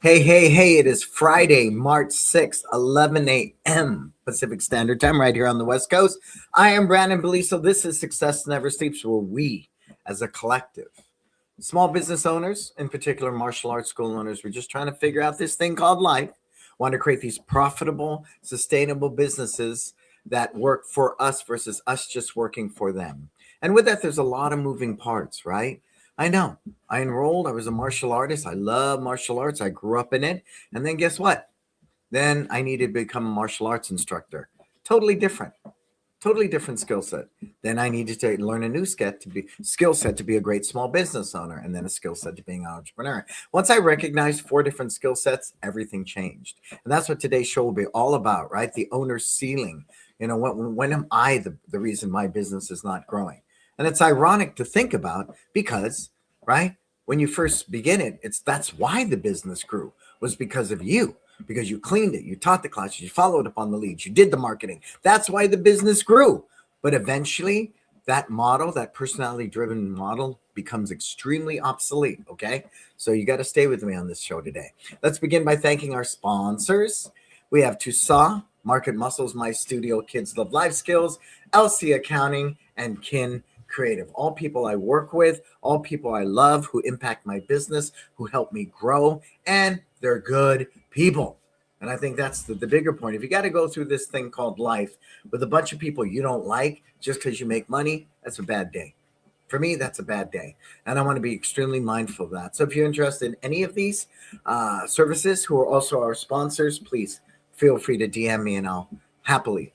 Hey, it is Friday, March 6th, 11 a.m. Pacific Standard Time, right here on the West Coast. I am Brandon Beliso. This is Success Never Sleeps, where we, as a collective, small business owners, in particular martial arts school owners, we're just trying to figure out this thing called life, want to create these profitable, sustainable businesses that work for us versus us just working for them. And with that, there's a lot of moving parts, right? I know. I enrolled. I was a martial artist. I love martial arts. I grew up in it. And then guess what? Then I needed to become a martial arts instructor. Totally different skill set. Then I needed to learn a new skill set to be a great small business owner, and then a skill set to being an entrepreneur. Once I recognized 4 different skill sets, everything changed. And that's what today's show will be all about, right? The owner's ceiling. You know, when am I the reason my business is not growing? And it's ironic to think about because, right, when you first begin it, that's why the business grew, was because of you, because you cleaned it, you taught the classes, you followed up on the leads, you did the marketing. That's why the business grew. But eventually that model, that personality driven model, becomes extremely obsolete. Okay. So you got to stay with me on this show today. Let's begin by thanking our sponsors. We have Tusaw, Market Muscles, My Studio, Kids Love Life Skills, LC Accounting, and Kin Creative. All people I work with, all people I love who impact my business, who help me grow, and they're good people. And I think that's the bigger point. If you got to go through this thing called life with a bunch of people you don't like just because you make money, that's a bad day. For me, that's a bad day. And I want to be extremely mindful of that. So if you're interested in any of these services who are also our sponsors, please feel free to DM me and I'll happily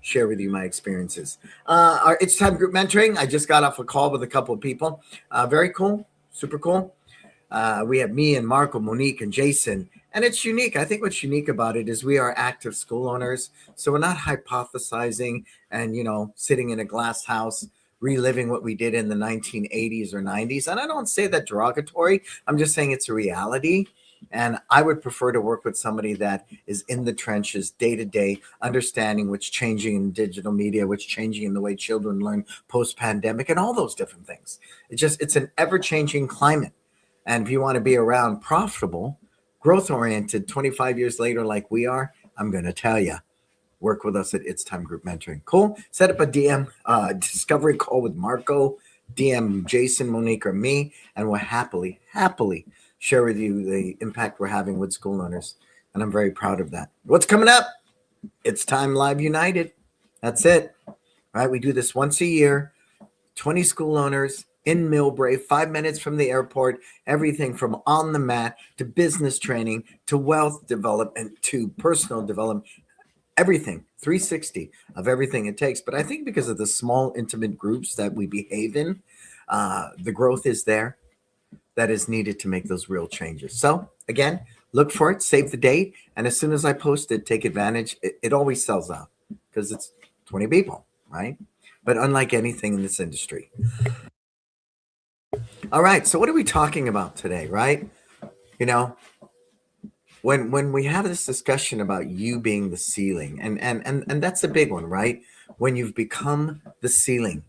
share with you my experiences. Our It's Time group mentoring. I just got off a call with a couple of people. Very cool. Super cool. We have me and Marco, Monique, and Jason. And it's unique. I think what's unique about it is we are active school owners. So we're not hypothesizing and, sitting in a glass house, reliving what we did in the 1980s or 90s. And I don't say that derogatory. I'm just saying it's a reality. And I would prefer to work with somebody that is in the trenches day to day, understanding what's changing in digital media, what's changing in the way children learn post-pandemic and all those different things. It's an ever-changing climate. And if you want to be around profitable, growth-oriented 25 years later like we are, I'm going to tell you, work with us at It's Time Group Mentoring. Cool. Set up a DM discovery call with Marco, DM Jason, Monique, or me, and we'll happily share with you the impact we're having with school owners. And I'm very proud of that. What's coming up? It's Time Live United. That's it. Right? We do this once a year. 20 school owners in Millbrae, 5 minutes from the airport, everything from on the mat to business training to wealth development to personal development, everything, 360 of everything it takes. But I think because of the small, intimate groups that we behave in, the growth is there that is needed to make those real changes. So again, look for it, save the date. And as soon as I post it, take advantage. It always sells out because it's 20 people, right? But unlike anything in this industry. All right. So what are we talking about today, right? When we have this discussion about you being the ceiling, and that's a big one, right? When you've become the ceiling,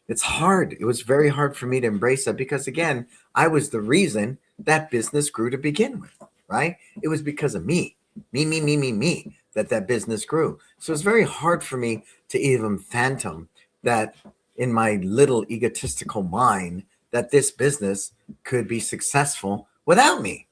it's hard. It was very hard for me to embrace that because, again, I was the reason that business grew to begin with, right? It was because of me, that business grew. So it's very hard for me to even phantom that in my little egotistical mind that this business could be successful without me.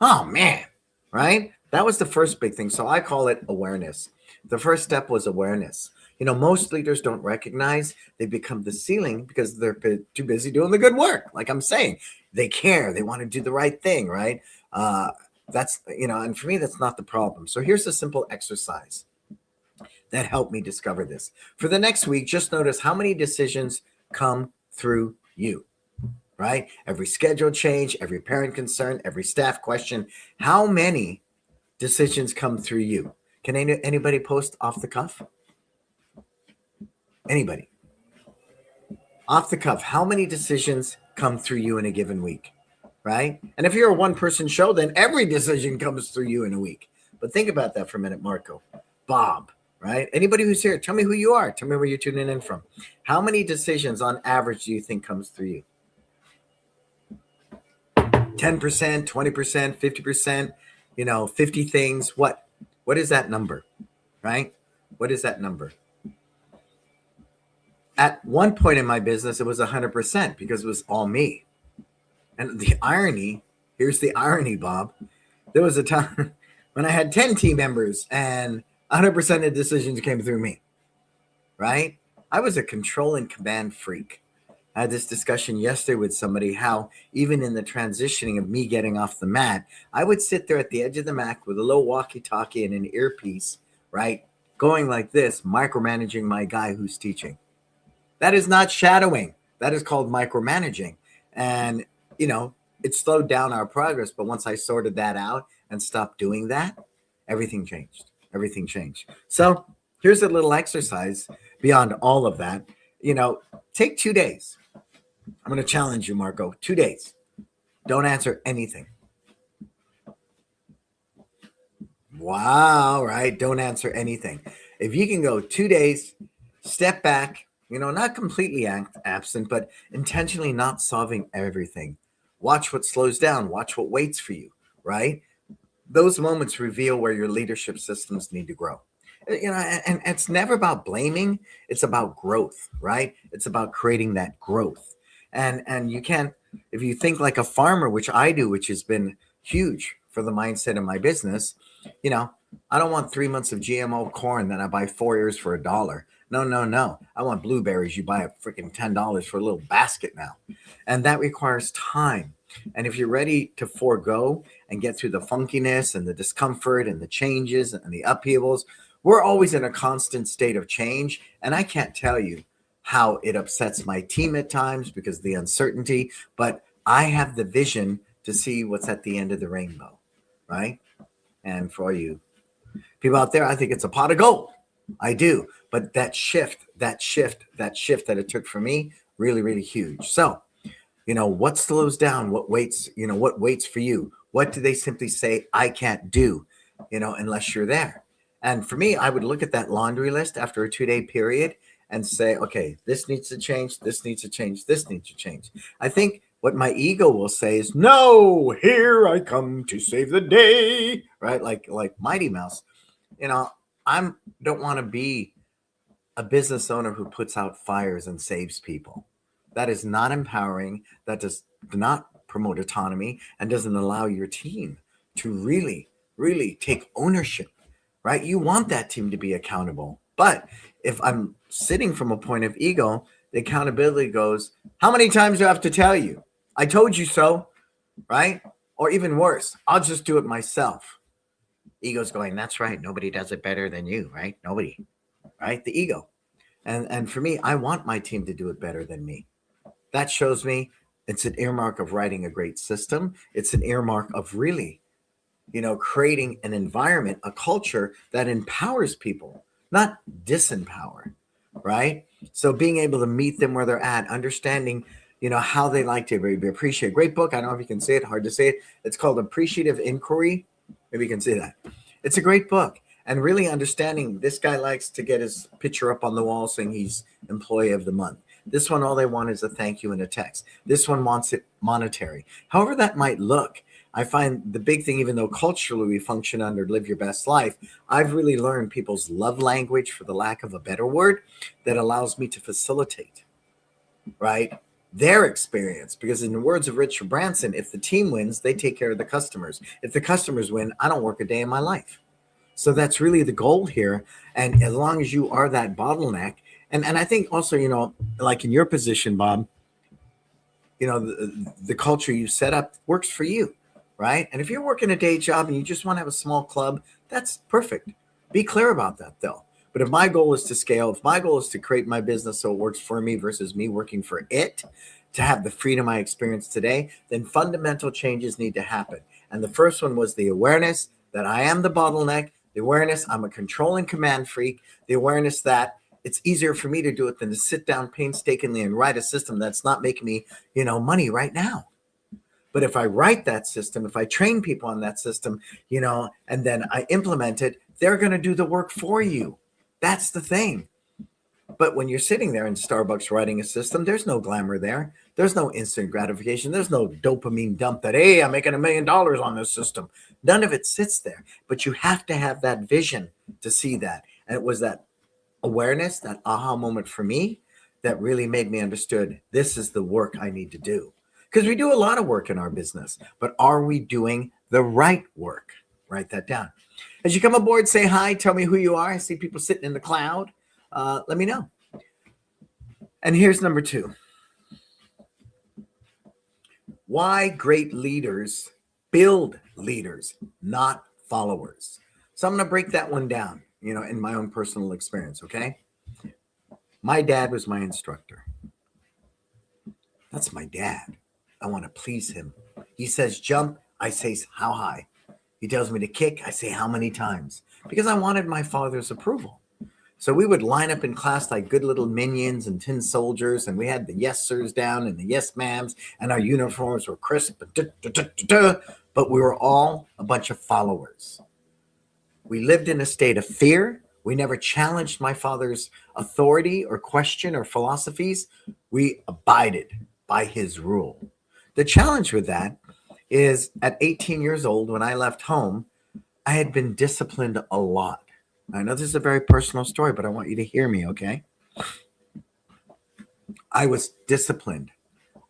Oh, man, right? That was the first big thing. So I call it awareness. The first step was awareness. Most leaders don't recognize they become the ceiling because they're too busy doing the good work. Like I'm saying, they care. They want to do the right thing, right? And for me, that's not the problem. So here's a simple exercise that helped me discover this. For the next week, just notice how many decisions come through you, right? Every schedule change, every parent concern, every staff question, how many decisions come through you? Can anybody post off the cuff? Anybody? Off the cuff, how many decisions come through you in a given week, right? And if you're a one-person show, then every decision comes through you in a week. But think about that for a minute, Marco. Bob, right? Anybody who's here, tell me who you are. Tell me where you're tuning in from. How many decisions on average do you think comes through you? 10%, 20%, 50%, 50 things. What is that number, right? What is that number? At one point in my business, it was 100% because it was all me. And the irony, here's the irony, Bob. There was a time when I had 10 team members and 100% of decisions came through me, right? I was a control and command freak. I had this discussion yesterday with somebody how even in the transitioning of me getting off the mat, I would sit there at the edge of the mat with a little walkie-talkie and an earpiece, right? Going like this, micromanaging my guy who's teaching. That is not shadowing. That is called micromanaging. And, it slowed down our progress. But once I sorted that out and stopped doing that, everything changed. Everything changed. So here's a little exercise beyond all of that. Take 2 days. I'm going to challenge you, Marco. 2 days. Don't answer anything. Wow, right? Don't answer anything. If you can go 2 days, step back, not completely absent, but intentionally not solving everything. Watch what slows down. Watch what waits for you, right? Those moments reveal where your leadership systems need to grow. And it's never about blaming. It's about growth, right? It's about creating that growth. And you can't, if you think like a farmer, which I do, which has been huge for the mindset of my business, I don't want 3 months of GMO corn that I buy 4 years for $1. No. I want blueberries. You buy a freaking $10 for a little basket now. And that requires time. And if you're ready to forego and get through the funkiness and the discomfort and the changes and the upheavals, we're always in a constant state of change. And I can't tell you how it upsets my team at times because of the uncertainty, but I have the vision to see what's at the end of the rainbow, right? And for all you people out there, I think it's a pot of gold. I do. But that shift that it took for me, really, really huge. So, what slows down, what waits for you? What do they simply say, I can't do, unless you're there? And for me, I would look at that laundry list after a 2-day period and say, okay, this needs to change. This needs to change. This needs to change. I think what my ego will say is, no, here I come to save the day, right? Like Mighty Mouse. I don't want to be a business owner who puts out fires and saves people. That is not empowering. That does not promote autonomy and doesn't allow your team to really, really take ownership, right? You want that team to be accountable. But if I'm sitting from a point of ego, the accountability goes, how many times do I have to tell you? I told you so, right? Or even worse, I'll just do it myself. Ego's going, that's right. Nobody does it better than you, right? Nobody, right? The ego. And for me, I want my team to do it better than me. That shows me it's an earmark of writing a great system. It's an earmark of really, creating an environment, a culture that empowers people, not disempower, right? So being able to meet them where they're at, understanding, how they like to be appreciated. Great book. I don't know if you can say it, hard to say it. It's called Appreciative Inquiry. Maybe you can say that. It's a great book. And really understanding this guy likes to get his picture up on the wall saying he's employee of the month. This one, all they want is a thank you and a text. This one wants it monetary. However that might look, I find the big thing, even though culturally we function under live your best life, I've really learned people's love language, for the lack of a better word, that allows me to facilitate, right, their experience. Because in the words of Richard Branson, if the team wins, they take care of the customers. If the customers win, I don't work a day in my life. So that's really the goal here. And as long as you are that bottleneck, and I think also, like in your position, Bob, the culture you set up works for you, right? And if you're working a day job and you just want to have a small club, that's perfect. Be clear about that, though. But if my goal is to scale, if my goal is to create my business so it works for me versus me working for it, to have the freedom I experience today, then fundamental changes need to happen. And the first one was the awareness that I am the bottleneck, the awareness I'm a control and command freak, the awareness that it's easier for me to do it than to sit down painstakingly and write a system that's not making me, money right now. But if I write that system, if I train people on that system, and then I implement it, they're going to do the work for you. That's the thing. But when you're sitting there in Starbucks writing a system, there's no glamour there. There's no instant gratification. There's no dopamine dump that, hey, I'm making $1 million on this system. None of it sits there. But you have to have that vision to see that. And it was that awareness, that aha moment for me that really made me understood this is the work I need to do. Because we do a lot of work in our business, but are we doing the right work? Write that down. As you come aboard, say hi, tell me who you are. I see people sitting in the cloud. Let me know. And here's number 2. Why great leaders build leaders, not followers. So I'm going to break that one down, in my own personal experience, okay? My dad was my instructor. That's my dad. I want to please him. He says jump, I say how high. He tells me to kick, I say how many times. Because I wanted my father's approval. So we would line up in class like good little minions and tin soldiers, and we had the yes sirs down and the yes ma'ams, and our uniforms were crisp, but we were all a bunch of followers. We lived in a state of fear. We never challenged my father's authority or question or philosophies. We abided by his rule. The challenge with that is at 18 years old, when I left home, I had been disciplined a lot. I know this is a very personal story, but I want you to hear me, okay? I was disciplined.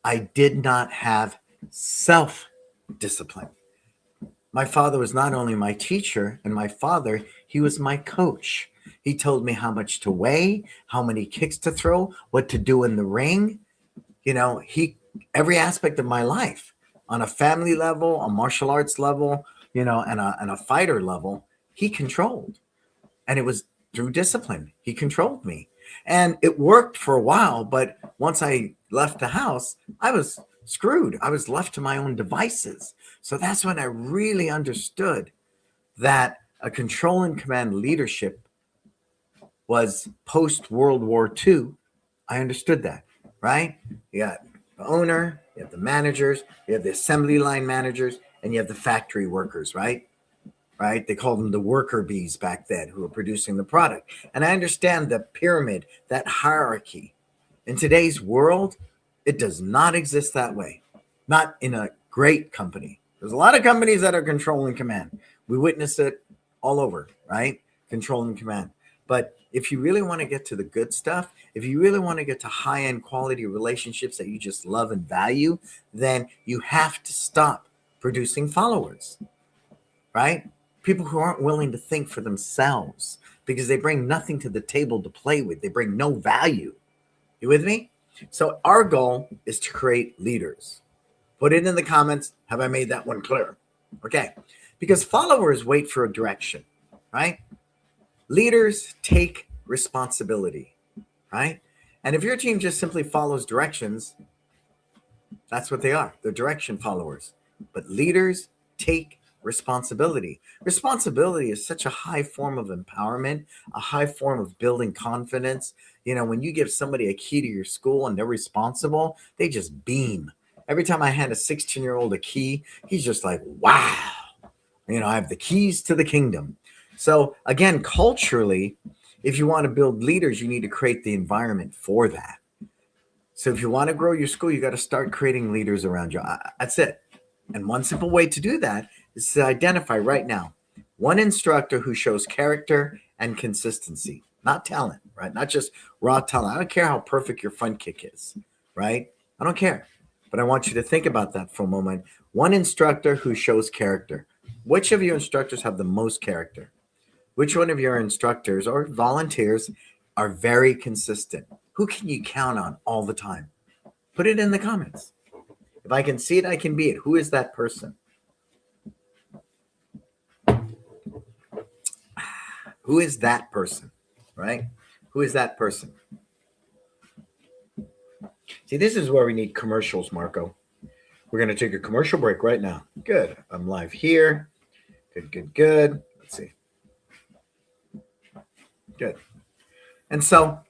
I did not have self-discipline. My father was not only my teacher and my father, he was my coach. He told me how much to weigh, how many kicks to throw, what to do in the ring. Every aspect of my life, on a family level, a martial arts level, and a fighter level, he controlled. And it was through discipline. He controlled me. And it worked for a while, but once I left the house, I was screwed. I was left to my own devices. So that's when I really understood that a control and command leadership was post-World War II. I understood that, right? You got the owner, you have the managers, you have the assembly line managers, and you have the factory workers, right? Right? They called them the worker bees back then who were producing the product. And I understand the pyramid, that hierarchy. In today's world, it does not exist that way. Not in a great company. There's a lot of companies that are control and command. We witness it all over, right? Control and command. But if you really want to get to the good stuff, if you really want to get to high-end quality relationships that you just love and value, then you have to stop producing followers, right? People who aren't willing to think for themselves because they bring nothing to the table to play with. They bring no value. You with me? So our goal is to create leaders. Put it in the comments. Have I made that one clear? Okay. Because followers wait for a direction, right? Leaders take responsibility, right? And if your team just simply follows directions, that's what they are. They're direction followers. But leaders take responsibility. Responsibility is such a high form of empowerment, a high form of building confidence. When you give somebody a key to your school and they're responsible, they just beam. Every time I hand a 16-year-old a key, he's just like, wow, I have the keys to the kingdom. So again, culturally, if you want to build leaders, you need to create the environment for that. So if you want to grow your school, you got to start creating leaders around you. That's it. And one simple way to do that is to identify right now one instructor who shows character and consistency, not talent, right? Not just raw talent. I don't care how perfect your front kick is, right? I don't care. But I want you to think about that for a moment. One instructor who shows character. Which of your instructors have the most character? Which one of your instructors or volunteers are very consistent? Who can you count on all the time? Put it in the comments. If I can see it, I can be it. Who is that person? Who is that person, right? Who is that person? See, this is where we need commercials, Marco. We're going to take a commercial break right now. Good. I'm live here. Good. Let's see. Good. And so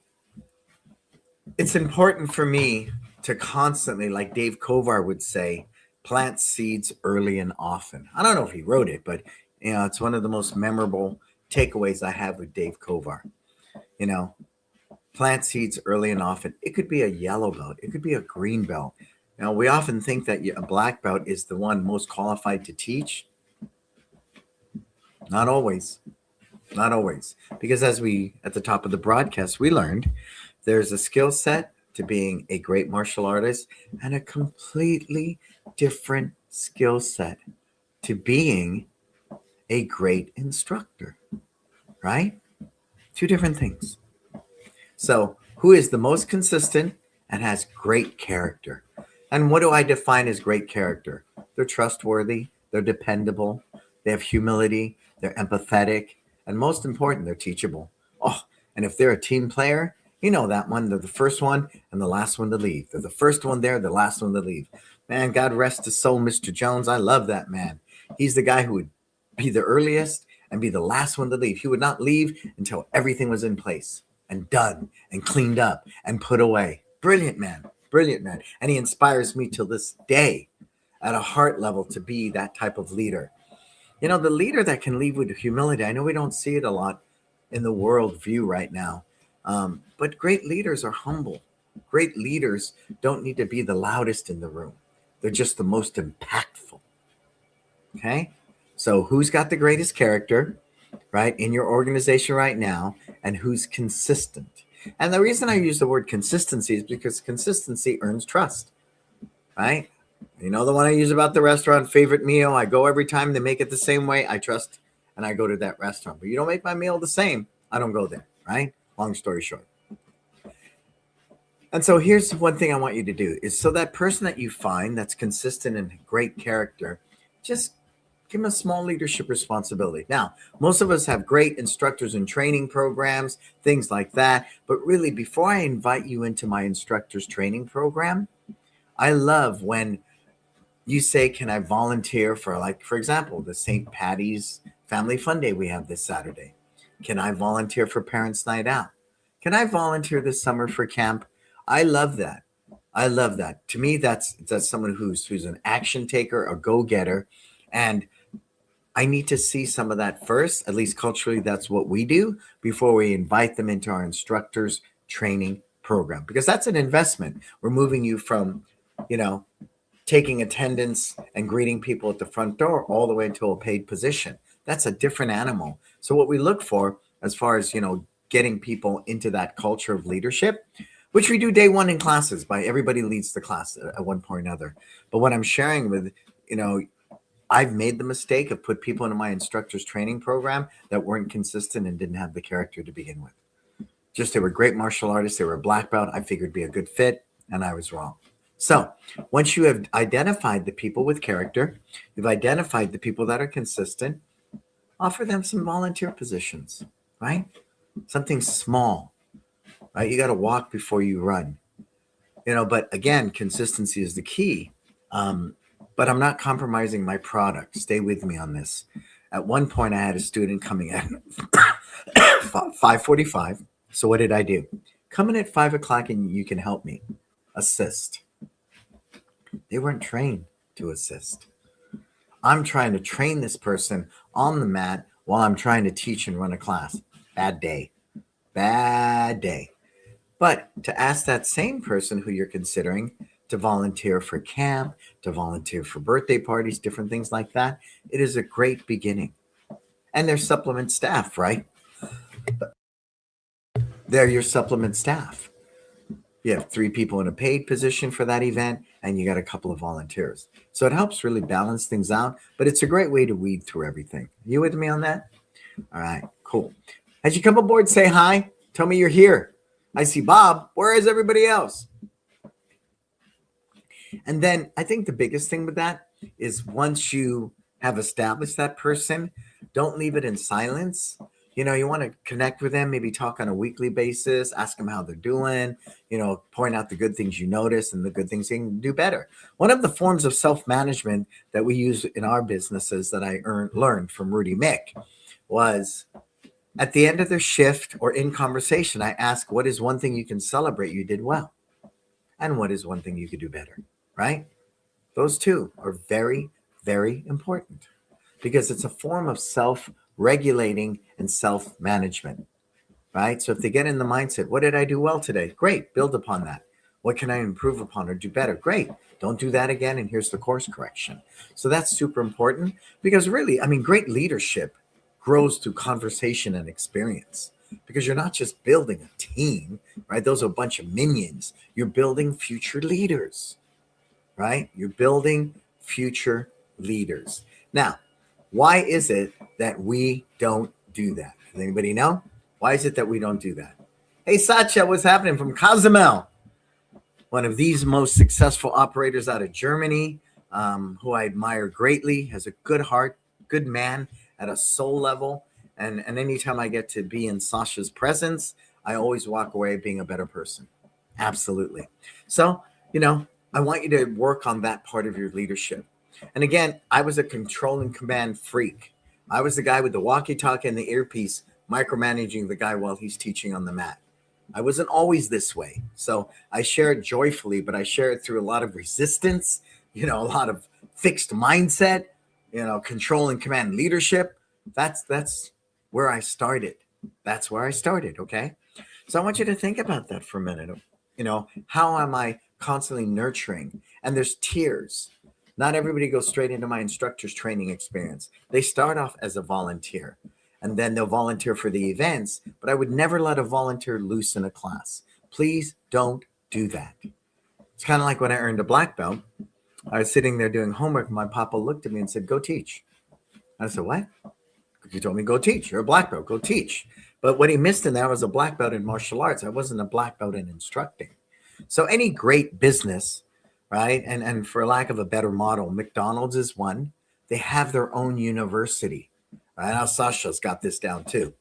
it's important for me to constantly, like Dave Kovar would say, plant seeds early and often. I don't know if he wrote it, but it's one of the most memorable takeaways I have with Dave Kovar. Plant seeds early and often. It could be a yellow belt. It could be a green belt. We often think that a black belt is the one most qualified to teach. Not always. Not always. Because as we, at the top of the broadcast, we learned there's a skill set to being a great martial artist and a completely different skill set to being a great instructor, right? Two different things. So, who is the most consistent and has great character? And what do I define as great character? They're trustworthy, they're dependable, they have humility, they're empathetic, and most important, they're teachable. Oh, and if they're a team player, you know that one, they're the first one and the last one to leave. They're the first one there, the last one to leave. Man, God rest his soul, Mr. Jones. I love that man. He's the guy who would be the earliest and be the last one to leave. He would not leave until everything was in place and done and cleaned up and put away. Brilliant man. Brilliant man. And he inspires me till this day at a heart level to be that type of leader. The leader that can lead with humility. I know we don't see it a lot in the world view right now. But great leaders are humble. Great leaders don't need to be the loudest in the room. They're just the most impactful. Okay? So who's got the greatest character, right, in your organization right now, and who's consistent? And the reason I use the word consistency is because consistency earns trust, right? The one I use about the restaurant, favorite meal. I go every time they make it the same way. I trust and I go to that restaurant. But you don't make my meal the same, I don't go there, right? Long story short. And so here's one thing I want you to do is so that person that you find that's consistent and great character, just give them a small leadership responsibility. Now, most of us have great instructors and training programs, things like that. But really, before I invite you into my instructor's training program, I love when you say, can I volunteer for, like, for example, the St. Patty's Family Fun Day we have this Saturday? Can I volunteer for Parents' Night Out? Can I volunteer this summer for camp? I love that. I love that. To me, that's someone who's an action taker, a go-getter. And I need to see some of that first. At least culturally, that's what we do before we invite them into our instructor's training program. Because that's an investment. We're moving you from, taking attendance and greeting people at the front door all the way to a paid position. That's a different animal. So what we look for as far as, getting people into that culture of leadership, which we do day one in classes by everybody leads the class at one point or another. But what I'm sharing with, I've made the mistake of put people into my instructor's training program that weren't consistent and didn't have the character to begin with. Just they were great martial artists. They were a black belt. I figured it'd be a good fit, and I was wrong. So once you have identified the people with character, you've identified the people that are consistent, offer them some volunteer positions, right? Something small, right? You got to walk before you run, but again, consistency is the key. But I'm not compromising my product. Stay with me on this. At one point, I had a student coming in 5:45. So what did I do? Come in at 5 o'clock and you can help me. Assist. They weren't trained to assist. I'm trying to train this person on the mat while I'm trying to teach and run a class. Bad day. Bad day. But to ask that same person who you're considering to volunteer for camp, to volunteer for birthday parties, different things like that, it is a great beginning. And they're supplement staff, right? They're your supplement staff. You have 3 people in a paid position for that event, and you got a couple of volunteers. So it helps really balance things out, but it's a great way to weed through everything. You with me on that? All right, cool. As you come aboard, say hi. Tell me you're here. I see Bob. Where is everybody else? And then I think the biggest thing with that is once you have established that person, don't leave it in silence. You want to connect with them, maybe talk on a weekly basis, ask them how they're doing, point out the good things you notice and the good things they can do better. One of the forms of self-management that we use in our businesses that I learned from Rudy Mick was at the end of their shift or in conversation, I ask, what is one thing you can celebrate you did well? And what is one thing you could do better, right? Those two are very, very important because it's a form of self-regulating and self-management. right? So if they get in the mindset, what did I do well today? Great, build upon that. What can I improve upon or do better? Great. Don't do that again. And here's the course correction. So that's super important because really, I mean, great leadership grows through conversation and experience because you're not just building a team, right? Those are a bunch of minions. You're building future leaders, right? You're building future leaders. Now, why is it that we don't do that? Does anybody know? Why is it that we don't do that? Hey, Satya, what's happening from Cozumel? One of these most successful operators out of Germany, who I admire greatly, has a good heart, good man at a soul level. And anytime I get to be in Sasha's presence, I always walk away being a better person. Absolutely. So, I want you to work on that part of your leadership. And again, I was a control and command freak. I was the guy with the walkie-talkie and the earpiece micromanaging the guy while he's teaching on the mat. I wasn't always this way. So I share it joyfully, but I share it through a lot of resistance, a lot of fixed mindset, control and command leadership. That's where I started. That's where I started. Okay. So I want you to think about that for a minute. How am I constantly nurturing? And there's tiers. Not everybody goes straight into my instructor's training experience. They start off as a volunteer and then they'll volunteer for the events, but I would never let a volunteer loose in a class. Please don't do that. It's kind of like when I earned a black belt. I was sitting there doing homework. My papa looked at me and said, "Go teach." I said, "What?" "You told me go teach. You're a black belt. Go teach." But what he missed in that was a black belt in martial arts. I wasn't a black belt in instructing. So any great business, right? And for lack of a better model, McDonald's is one. They have their own university. Right now, Sasha's got this down too.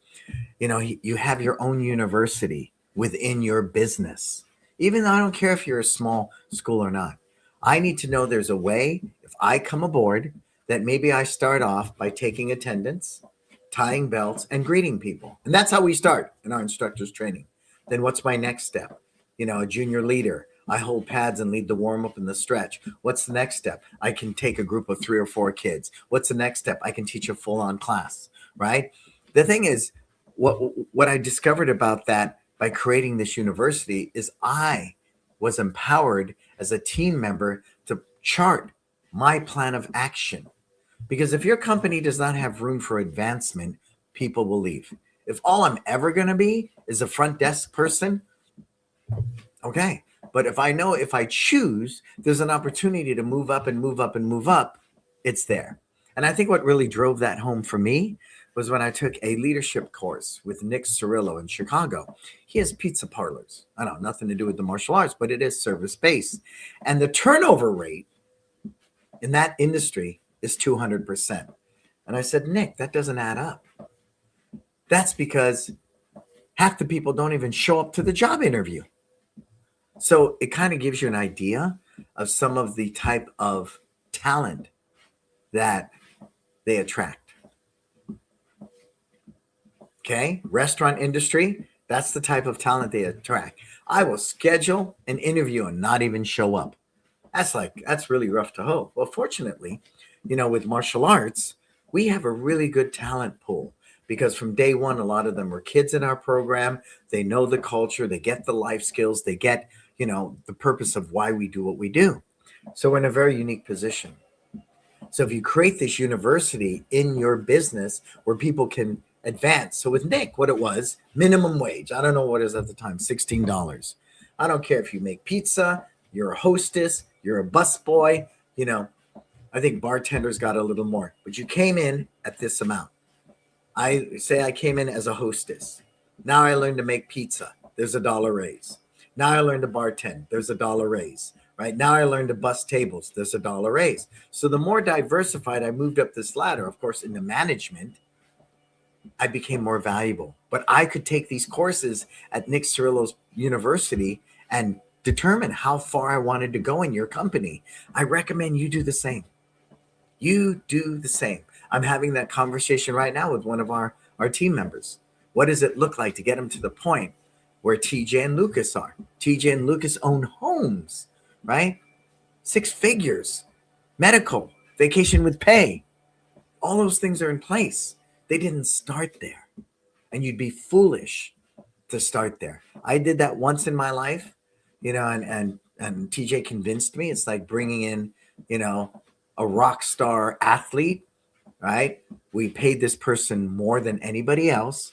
You have your own university within your business. Even though I don't care if you're a small school or not. I need to know there's a way, if I come aboard, that maybe I start off by taking attendance, tying belts, and greeting people. And that's how we start in our instructor's training. Then what's my next step? A junior leader. I hold pads and lead the warm up and the stretch. What's the next step? I can take a group of 3 or 4 kids. What's the next step? I can teach a full on class, right? The thing is, what I discovered about that by creating this university is I was empowered as a team member to chart my plan of action. Because if your company does not have room for advancement, people will leave. If all I'm ever going to be is a front desk person, okay. But if I know if I choose, there's an opportunity to move up and move up and move up, it's there. And I think what really drove that home for me was when I took a leadership course with Nick Cirillo in Chicago. He has pizza parlors. I know, nothing to do with the martial arts, but it is service-based. And the turnover rate in that industry is 200%. And I said, "Nick, that doesn't add up." That's because half the people don't even show up to the job interview. So it kind of gives you an idea of some of the type of talent that they attract. Okay, restaurant industry, that's the type of talent they attract. I will schedule an interview and not even show up. That's really rough to hold. Well, fortunately, with martial arts, we have a really good talent pool because from day one, a lot of them were kids in our program. They know the culture, they get the life skills, they get the purpose of why we do what we do. So we're in a very unique position. So if you create this university in your business where people can advance. So with Nick, what it was, minimum wage. I don't know what it is at the time, $16. I don't care if you make pizza, you're a hostess, you're a busboy, I think bartenders got a little more, but you came in at this amount. I say I came in as a hostess. Now I learned to make pizza. There's $1 raise. Now I learned to bartend. There's $1 raise, right? Now I learned to bus tables. There's $1 raise. So the more diversified I moved up this ladder, of course, into management, I became more valuable. But I could take these courses at Nick Cirillo's university and determine how far I wanted to go in your company. I recommend you do the same. You do the same. I'm having that conversation right now with one of our team members. What does it look like to get them to the point where TJ and Lucas are? TJ and Lucas own homes, right? 6 figures, medical, vacation with pay. All those things are in place. They didn't start there. And you'd be foolish to start there. I did that once in my life, and TJ convinced me. It's like bringing in, a rock star athlete, right? We paid this person more than anybody else.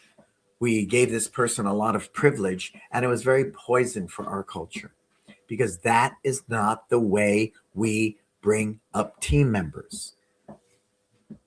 We gave this person a lot of privilege, and it was very poison for our culture because that is not the way we bring up team members.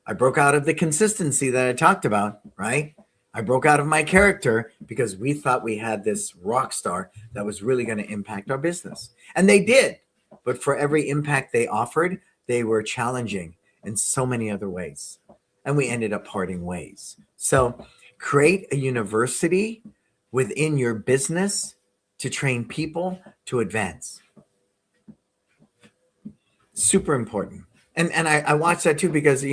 I broke out of the consistency that I talked about, right? I broke out of my character because we thought we had this rock star that was really going to impact our business. And they did. But for every impact they offered, they were challenging in so many other ways. And we ended up parting ways. So create a university within your business to train people to advance. Super important. And I watch that too because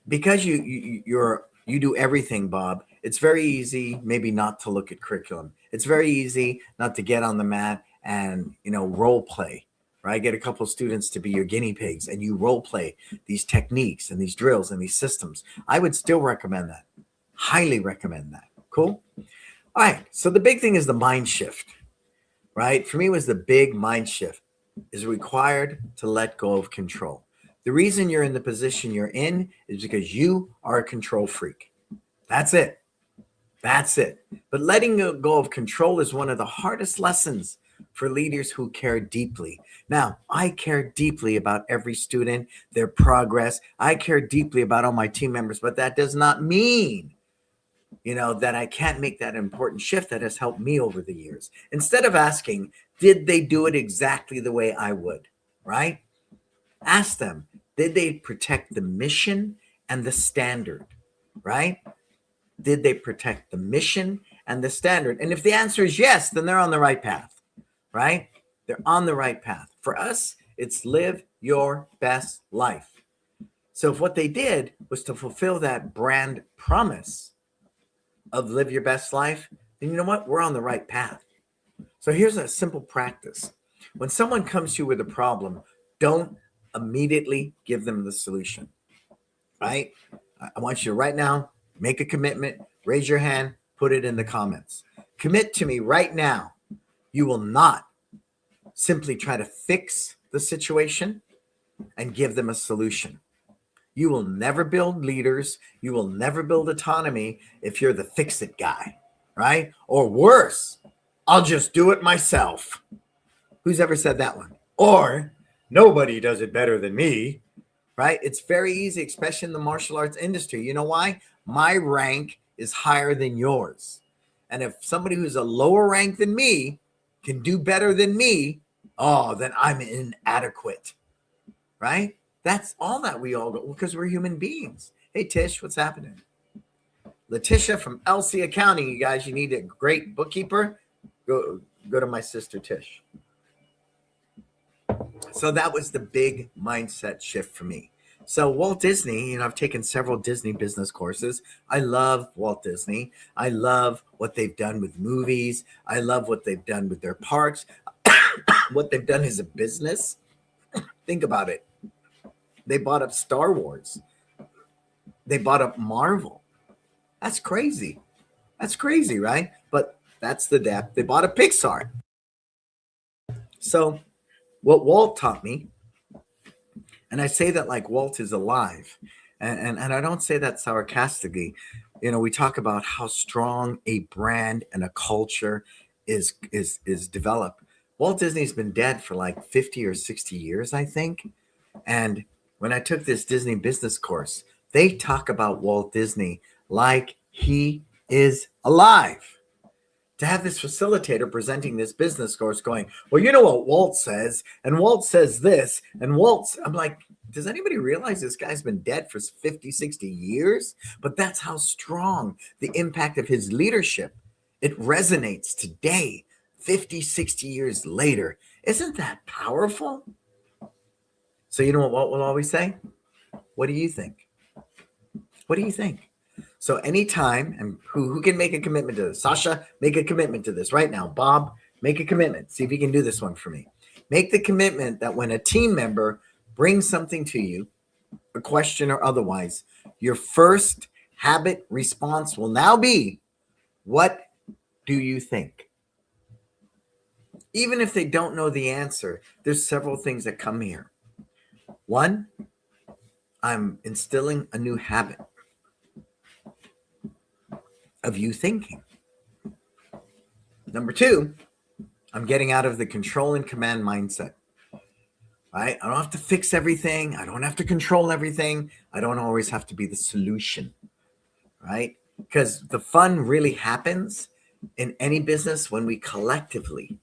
because you do everything, Bob. It's very easy maybe not to look at curriculum. It's very easy not to get on the mat and role play, right? Get a couple of students to be your guinea pigs and you role play these techniques and these drills and these systems. I would still recommend that. Highly recommend that. Cool. All right. So the big thing is the mind shift, right? For me, it was the big mind shift. Is required to let go of control. The reason you're in the position you're in is because you are a control freak. That's it. That's it. But letting go of control is one of the hardest lessons for leaders who care deeply. Now, I care deeply about every student, their progress. I care deeply about all my team members, but that does not mean that I can't make that important shift that has helped me over the years. Instead of asking, did they do it exactly the way I would, right? Ask them, did they protect the mission and the standard, right? Did they protect the mission and the standard? And if the answer is yes, then they're on the right path, right? They're on the right path. For us, it's live your best life. So if what they did was to fulfill that brand promise of live your best life, then you know what? We're on the right path. So here's a simple practice. When someone comes to you with a problem, don't immediately give them the solution, right? I want you to right now make a commitment, raise your hand, put it in the comments. Commit to me right now. You will not simply try to fix the situation and give them a solution. You will never build leaders. You will never build autonomy if you're the fix-it guy, right? Or worse, I'll just do it myself. Who's ever said that one? Or nobody does it better than me, right? It's very easy, especially in the martial arts industry. You know why? My rank is higher than yours. And if somebody who's a lower rank than me can do better than me, then I'm inadequate, right? That's all that we all go because we're human beings. Hey, Tish, what's happening? Letitia from LC Accounting. You guys, you need a great bookkeeper? Go to my sister, Tish. So that was the big mindset shift for me. So Walt Disney, I've taken several Disney business courses. I love Walt Disney. I love what they've done with movies. I love what they've done with their parks. What they've done as a business. Think about it. They bought up Star Wars. They bought up Marvel. That's crazy. That's crazy, right? But that's the depth. They bought a Pixar. So what Walt taught me, and I say that like Walt is alive, and I don't say that sarcastically. We talk about how strong a brand and a culture is developed. Walt Disney's been dead for like 50 or 60 years, I think. And when I took this Disney business course, they talk about Walt Disney like he is alive. To have this facilitator presenting this business course going, well, you know what Walt says, and Walt says this, and I'm like, does anybody realize this guy's been dead for 50, 60 years? But that's how strong the impact of his leadership. It resonates today, 50, 60 years later. Isn't that powerful? So you know what Walt will always say? What do you think? What do you think? So anytime, and who can make a commitment to this? Sasha, make a commitment to this right now. Bob, make a commitment. See if you can do this one for me. Make the commitment that when a team member brings something to you, a question or otherwise, your first habit response will now be, What do you think? Even if they don't know the answer, there's several things that come here. One, I'm instilling a new habit of you thinking. Number two, I'm getting out of the control and command mindset. Right? I don't have to fix everything. I don't have to control everything. I don't always have to be the solution. Right? Because the fun really happens in any business when we collectively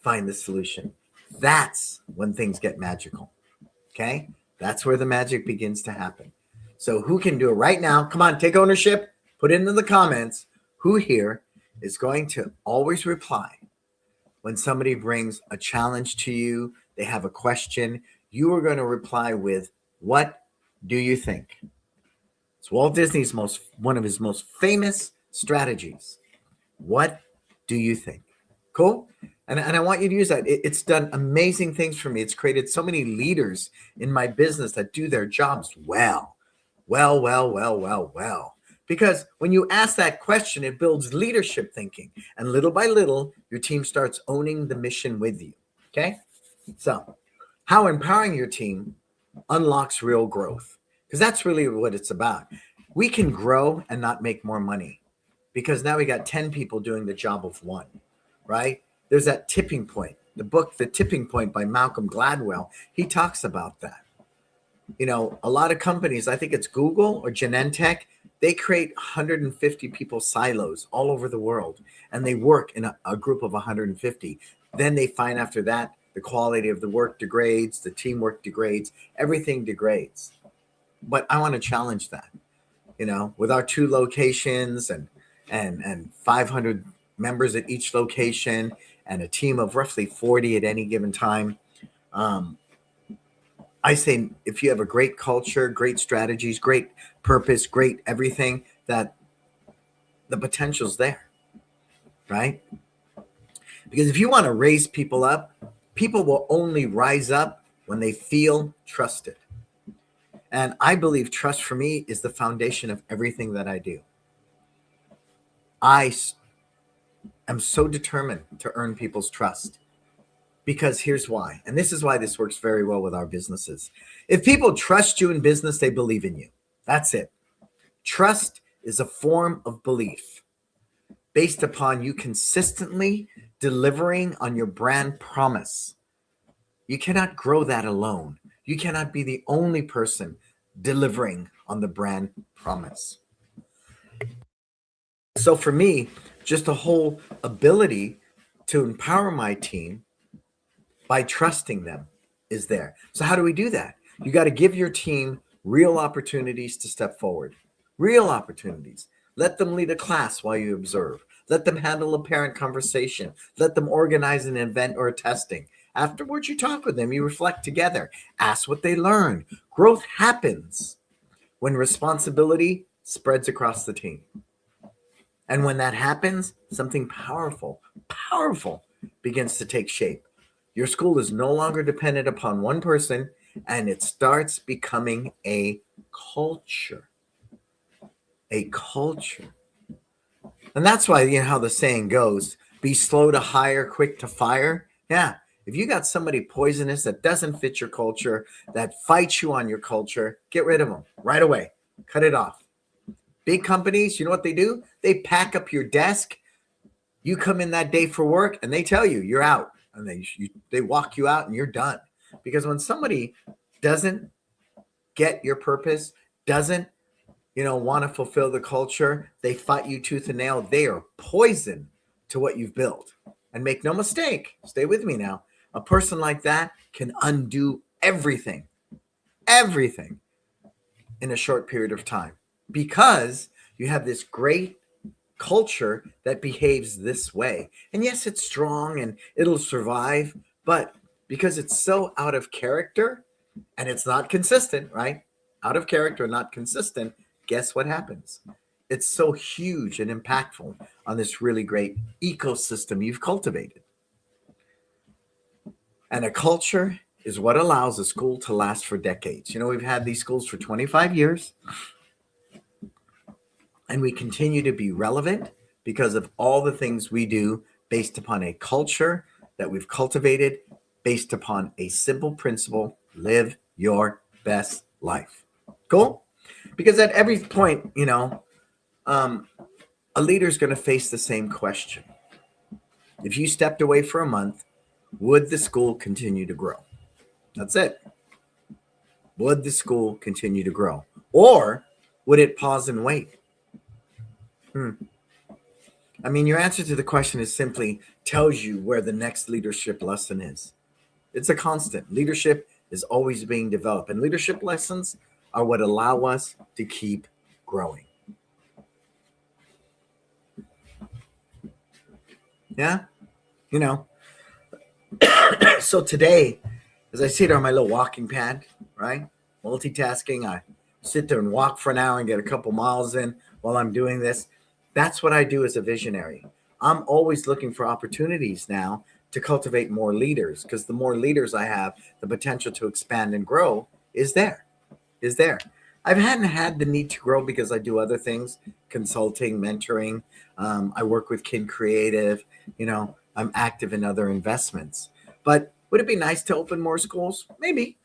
find the solution. That's when things get magical. Okay? That's where the magic begins to happen. So who can do it right now? Come on, take ownership. Put it into the comments. Who here is going to always reply when somebody brings a challenge to you, they have a question, you are going to reply with, what do you think? It's Walt Disney's one of his most famous strategies. What do you think? Cool? And I want you to use that. It's done amazing things for me. It's created so many leaders in my business that do their jobs well. Because when you ask that question, it builds leadership thinking. And little by little, your team starts owning the mission with you. Okay? So, how empowering your team unlocks real growth. Because that's really what it's about. We can grow and not make more money. Because now we got 10 people doing the job of one. Right? There's that tipping point. The book, The Tipping Point by Malcolm Gladwell, he talks about that. You know, a lot of companies, I think it's Google or Genentech, they create 150 people silos all over the world, and they work in a group of 150. Then they find after that, the quality of the work degrades, the teamwork degrades, everything degrades. But I want to challenge that, you know, with our 2 locations and 500 members at each location and a team of roughly 40 at any given time. I say if you have a great culture, great strategies, great purpose, great everything, that the potential's there, right? Because if you want to raise people up, people will only rise up when they feel trusted. And I believe trust for me is the foundation of everything that I do. I am so determined to earn people's trust. Because here's why. And this is why this works very well with our businesses. If people trust you in business, they believe in you. That's it. Trust is a form of belief based upon you consistently delivering on your brand promise. You cannot grow that alone. You cannot be the only person delivering on the brand promise. So for me, just the whole ability to empower my team by trusting them is there. So how do we do that? You got to give your team real opportunities to step forward. Real opportunities. Let them lead a class while you observe. Let them handle a parent conversation. Let them organize an event or a testing. Afterwards, you talk with them. You reflect together. Ask what they learned. Growth happens when responsibility spreads across the team. And when that happens, something powerful begins to take shape. Your school is no longer dependent upon one person, and it starts becoming a culture. A culture. And that's why, you know how the saying goes, be slow to hire, quick to fire. Yeah. If you got somebody poisonous that doesn't fit your culture, that fights you on your culture, get rid of them right away. Cut it off. Big companies, you know what they do? They pack up your desk. You come in that day for work, and they tell you you're out. And they walk you out and you're done. Because when somebody doesn't get your purpose, doesn't, want to fulfill the culture, they fight you tooth and nail. They are poison to what you've built. And make no mistake, stay with me now. A person like that can undo everything in a short period of time. Because you have this great culture that behaves this way. And yes, it's strong and it'll survive, but because it's so out of character and it's not consistent, right? Out of character, not consistent, guess what happens? It's so huge and impactful on this really great ecosystem you've cultivated. And a culture is what allows a school to last for decades. We've had these schools for 25 years. And we continue to be relevant. because of all the things we do based upon a culture that we've cultivated, based upon a simple principle: live your best life. Cool? Because at every point, a leader is going to face the same question. If you stepped away for a month, would the school continue to grow? That's it. Would the school continue to grow? Or would it pause and wait? I mean, your answer to the question is simply tells you where the next leadership lesson is. It's a constant. Leadership is always being developed, and leadership lessons are what allow us to keep growing. Yeah? So today, as I sit on my little walking pad, right? Multitasking, I sit there and walk for an hour and get a couple miles in while I'm doing this. That's what I do as a visionary. I'm always looking for opportunities now to cultivate more leaders, because the more leaders I have, the potential to expand and grow is there. I hadn't had the need to grow because I do other things, consulting, mentoring. I work with Kin Creative. I'm active in other investments. But would it be nice to open more schools? Maybe.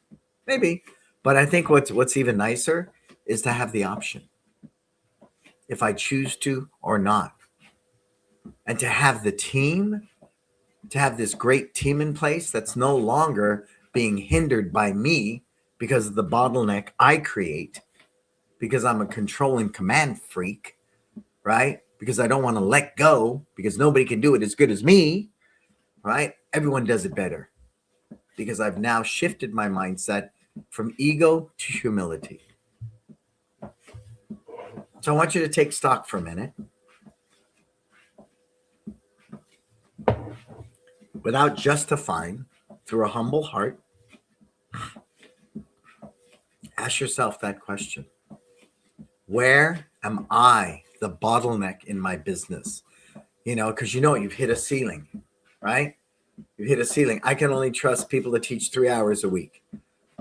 But I think what's even nicer is to have the option, if I choose to or not. And to have the team, to have this great team in place that's no longer being hindered by me because of the bottleneck I create, because I'm a control and command freak, right? Because I don't want to let go, because nobody can do it as good as me, right? Everyone does it better, because I've now shifted my mindset from ego to humility. So I want you to take stock for a minute. Without justifying, through a humble heart, ask yourself that question. Where am I the bottleneck in my business? Because you've hit a ceiling, right? You've hit a ceiling. I can only trust people to teach 3 hours a week.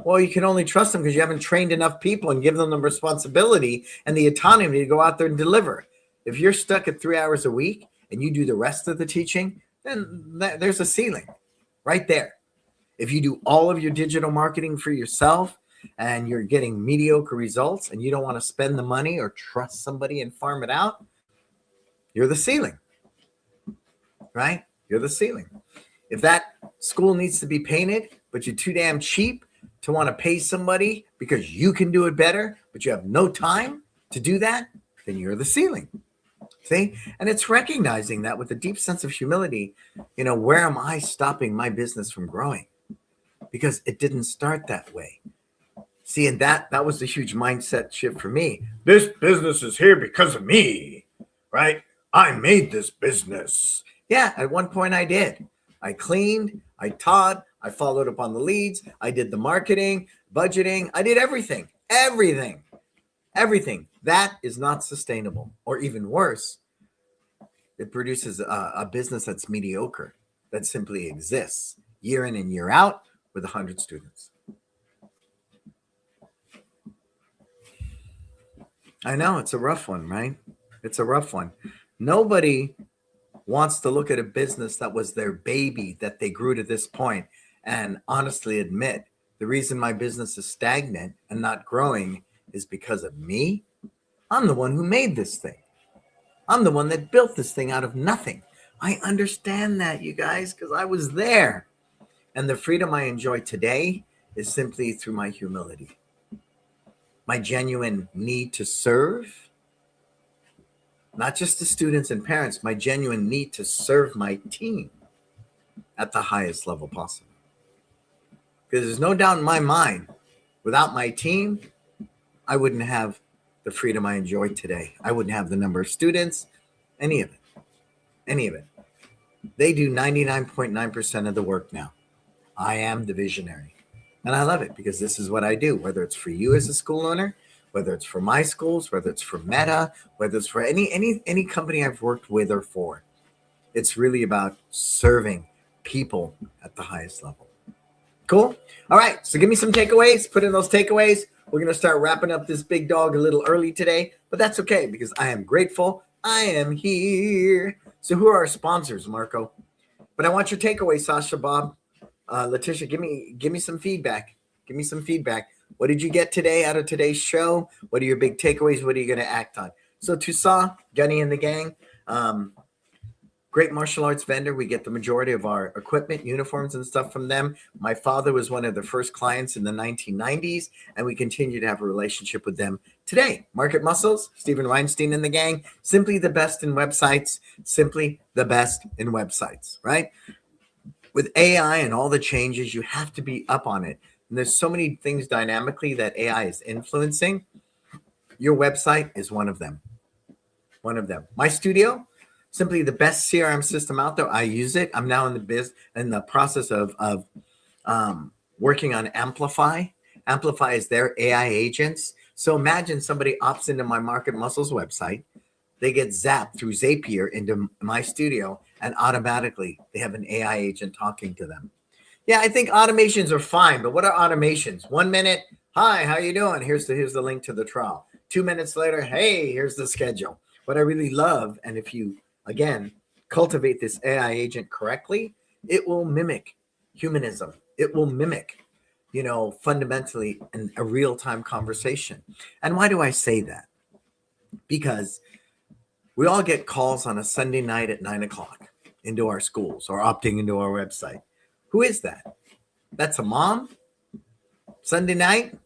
Well, you can only trust them because you haven't trained enough people and give them the responsibility and the autonomy to go out there and deliver. If you're stuck at 3 hours a week and you do the rest of the teaching, then there's a ceiling right there. If you do all of your digital marketing for yourself and you're getting mediocre results and you don't want to spend the money or trust somebody and farm it out, you're the ceiling, right? You're the ceiling. If that school needs to be painted, but you're too damn cheap to want to pay somebody because you can do it better, but you have no time to do that, then you're the ceiling. See? And it's recognizing that with a deep sense of humility, where am I stopping my business from growing? Because it didn't start that way. See, and that was the huge mindset shift for me. This business is here because of me, right? I made this business. Yeah, at one point I did. I cleaned, I taught, I followed up on the leads, I did the marketing, budgeting, I did everything. That is not sustainable. Or even worse, it produces a business that's mediocre, that simply exists year in and year out with 100 students. I know, it's a rough one, right? It's a rough one. Nobody wants to look at a business that was their baby, that they grew to this point, and honestly admit the reason my business is stagnant and not growing is because of me. I'm the one who made this thing. I'm the one that built this thing out of nothing. I understand that, you guys, because I was there. And the freedom I enjoy today is simply through my humility, my genuine need to serve, not just the students and parents, my genuine need to serve my team at the highest level possible. Because there's no doubt in my mind, without my team, I wouldn't have the freedom I enjoy today. I wouldn't have the number of students, any of it. They do 99.9% of the work now. I am the visionary. And I love it because this is what I do, whether it's for you as a school owner, whether it's for my schools, whether it's for Meta, whether it's for any company I've worked with or for. It's really about serving people at the highest level. Cool? All right, so give me some takeaways. Put in those takeaways. We're going to start wrapping up this big dog a little early today, but that's okay because I am grateful I am here. So who are our sponsors, Marco? But I want your takeaway, Sasha, Bob, Letitia. Give me some feedback. Give me some feedback. What did you get today out of today's show? What are your big takeaways? What are you going to act on? So Toussaint, Gunny and the gang, great martial arts vendor. We get the majority of our equipment, uniforms, and stuff from them. My father was one of the first clients in the 1990s, and we continue to have a relationship with them today. Market Muscles, Stephen Weinstein and the gang, simply the best in websites, simply the best in websites, right? With AI and all the changes, you have to be up on it. And there's so many things dynamically that AI is influencing. Your website is one of them. One of them. My studio, simply the best CRM system out there. I use it. I'm now in the process of working on Amplify. Amplify is their AI agents. So imagine somebody opts into my Market Muscles website. They get zapped through Zapier into my studio, and automatically they have an AI agent talking to them. Yeah, I think automations are fine, but what are automations? 1 minute, hi, how you doing? Here's the link to the trial. 2 minutes later, hey, here's the schedule. What I really love, and if you again cultivate this AI agent correctly, it will mimic humanism. It will mimic, fundamentally a real-time conversation. And why do I say that? Because we all get calls on a Sunday night at 9:00 into our schools or opting into our website. Who is that? That's a mom. Sunday night,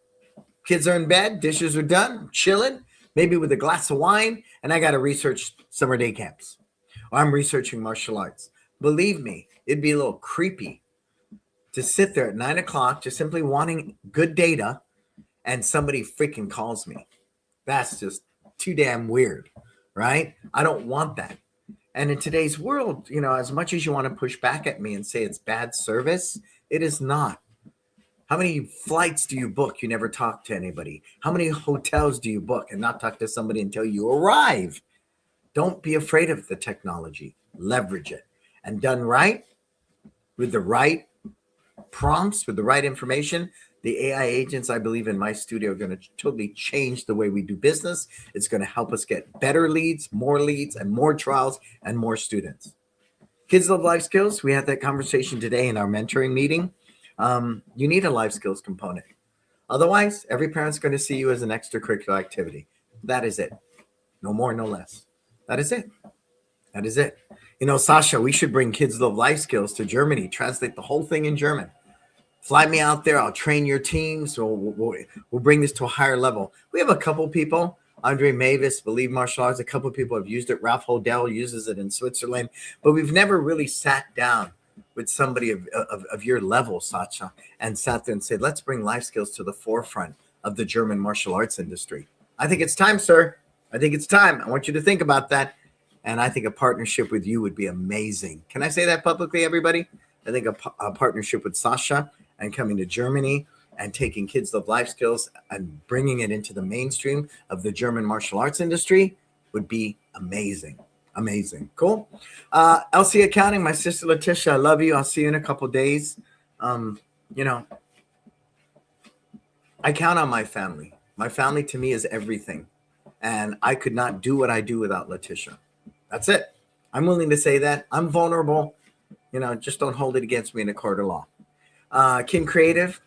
kids are in bed, dishes are done, chilling, maybe with a glass of wine, and I got to research summer day camps. Or I'm researching martial arts. Believe me, it'd be a little creepy to sit there at 9:00 just simply wanting good data and somebody freaking calls me. That's just too damn weird, right? I don't want that. And in today's world, as much as you want to push back at me and say it's bad service, it is not. How many flights do you book? You never talk to anybody. How many hotels do you book and not talk to somebody until you arrive? Don't be afraid of the technology. Leverage it. And done right, with the right prompts, with the right information, the AI agents, I believe, in my studio are going to totally change the way we do business. It's going to help us get better leads, and more trials, and more students. Kids Love Life Skills. We had that conversation today in our mentoring meeting. You need a life skills component. Otherwise, every parent's going to see you as an extracurricular activity. That is it. No more, no less. That is it. That is it. Sasha, we should bring Kids Love Life Skills to Germany, translate the whole thing in German. Fly me out there. I'll train your teams. We'll bring this to a higher level. We have a couple people. Andre Mavis, Believe Martial Arts. A couple people have used it. Ralph Hodel uses it in Switzerland. But we've never really sat down with somebody of your level, Sasha, and sat there and said, let's bring life skills to the forefront of the German martial arts industry. I think it's time, sir. I think it's time. I want you to think about that. And I think a partnership with you would be amazing. Can I say that publicly, everybody? I think a partnership with Sasha and coming to Germany and taking Kids Love Life Skills and bringing it into the mainstream of the German martial arts industry would be amazing. Amazing. Cool. LC Accounting, my sister Letitia, I love you. I'll see you in a couple days. I count on my family. My family to me is everything. And I could not do what I do without Letitia. That's it. I'm willing to say that. I'm vulnerable. Just don't hold it against me in a court of law. Kin Creative,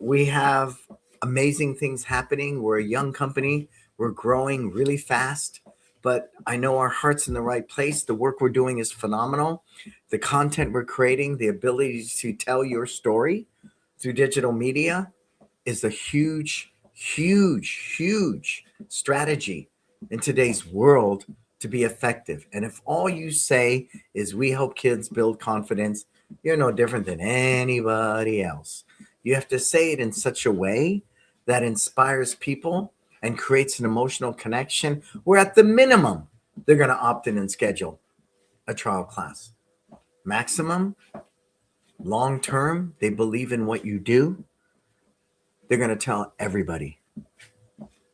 we have amazing things happening. We're a young company. We're growing really fast, but I know our heart's in the right place. The work we're doing is phenomenal. The content we're creating, the ability to tell your story through digital media is a huge, huge, huge strategy in today's world to be effective. And if all you say is we help kids build confidence, you're no different than anybody else. You have to say it in such a way that inspires people and creates an emotional connection where at the minimum, they're going to opt in and schedule a trial class. Maximum, long term, they believe in what you do. They're going to tell everybody.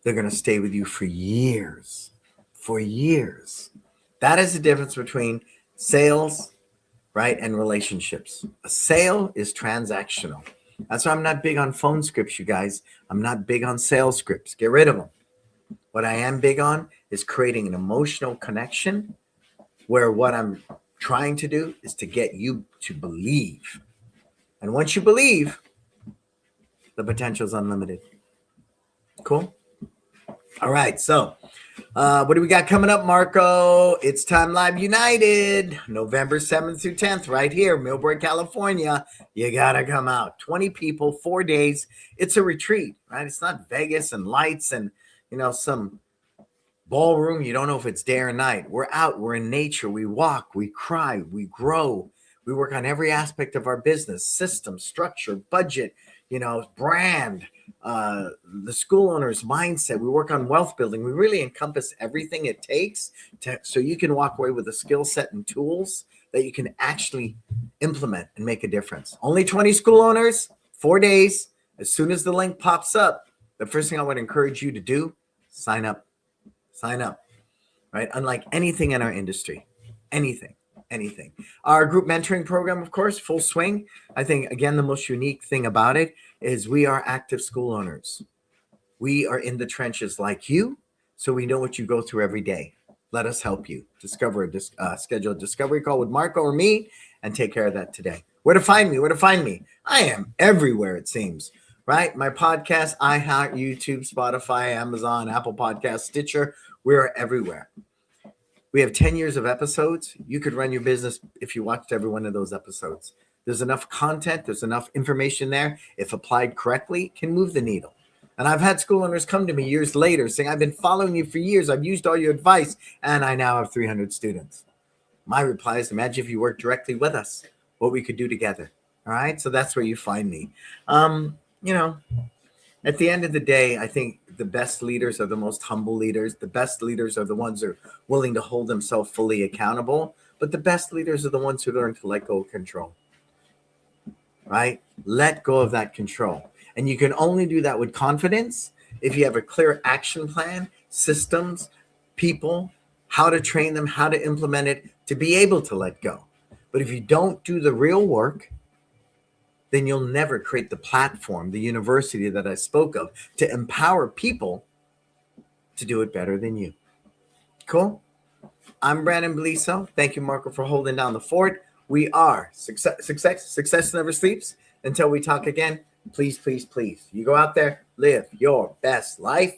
They're going to stay with you for years. For years. That is the difference between sales, right, and relationships. A sale is transactional. That's why I'm not big on phone scripts, you guys. I'm not big on sales scripts. Get rid of them. What I am big on is creating an emotional connection where what I'm trying to do is to get you to believe. And once you believe, the potential is unlimited. Cool. All right. So what do we got coming up, Marco? It's Time Live United, November 7th through 10th, right here, Millburn, California. You got to come out. 20 people, 4 days. It's a retreat, right? It's not Vegas and lights and, some ballroom. You don't know if it's day or night. We're out. We're in nature. We walk. We cry. We grow. We work on every aspect of our business, system, structure, budget, brand, the school owner's mindset. We work on wealth building. We really encompass everything it takes so you can walk away with a skill set and tools that you can actually implement and make a difference. Only 20 school owners, 4 days. As soon as the link pops up, the first thing I would encourage you to do, sign up, right? Unlike anything in our industry, anything. Our group mentoring program, of course, full swing. I think, again, the most unique thing about it is we are active school owners. We are in the trenches like you, so we know what you go through every day. Let us help you. Schedule a discovery call with Marco or me and take care of that today. Where to find me? I am everywhere, it seems, right? My podcast, iHeart, YouTube, Spotify, Amazon, Apple Podcasts, Stitcher. We're everywhere. We have 10 years of episodes. You could run your business if you watched every one of those episodes. There's enough content. There's enough information there. If applied correctly, can move the needle. And I've had school owners come to me years later saying, I've been following you for years. I've used all your advice, and I now have 300 students. My reply is, imagine if you worked directly with us, what we could do together. All right. So that's where you find me. At the end of the day, I think the best leaders are the most humble leaders. The best leaders are the ones who are willing to hold themselves fully accountable. But the best leaders are the ones who learn to let go of control, right? Let go of that control. And you can only do that with confidence if you have a clear action plan, systems, people, how to train them, how to implement it to be able to let go. But if you don't do the real work, then you'll never create the platform, the university that I spoke of, to empower people to do it better than you. Cool? I'm Brandon Beliso. Thank you, Marco, for holding down the fort. We are Success Never Sleeps. Until we talk again, please, you go out there, live your best life.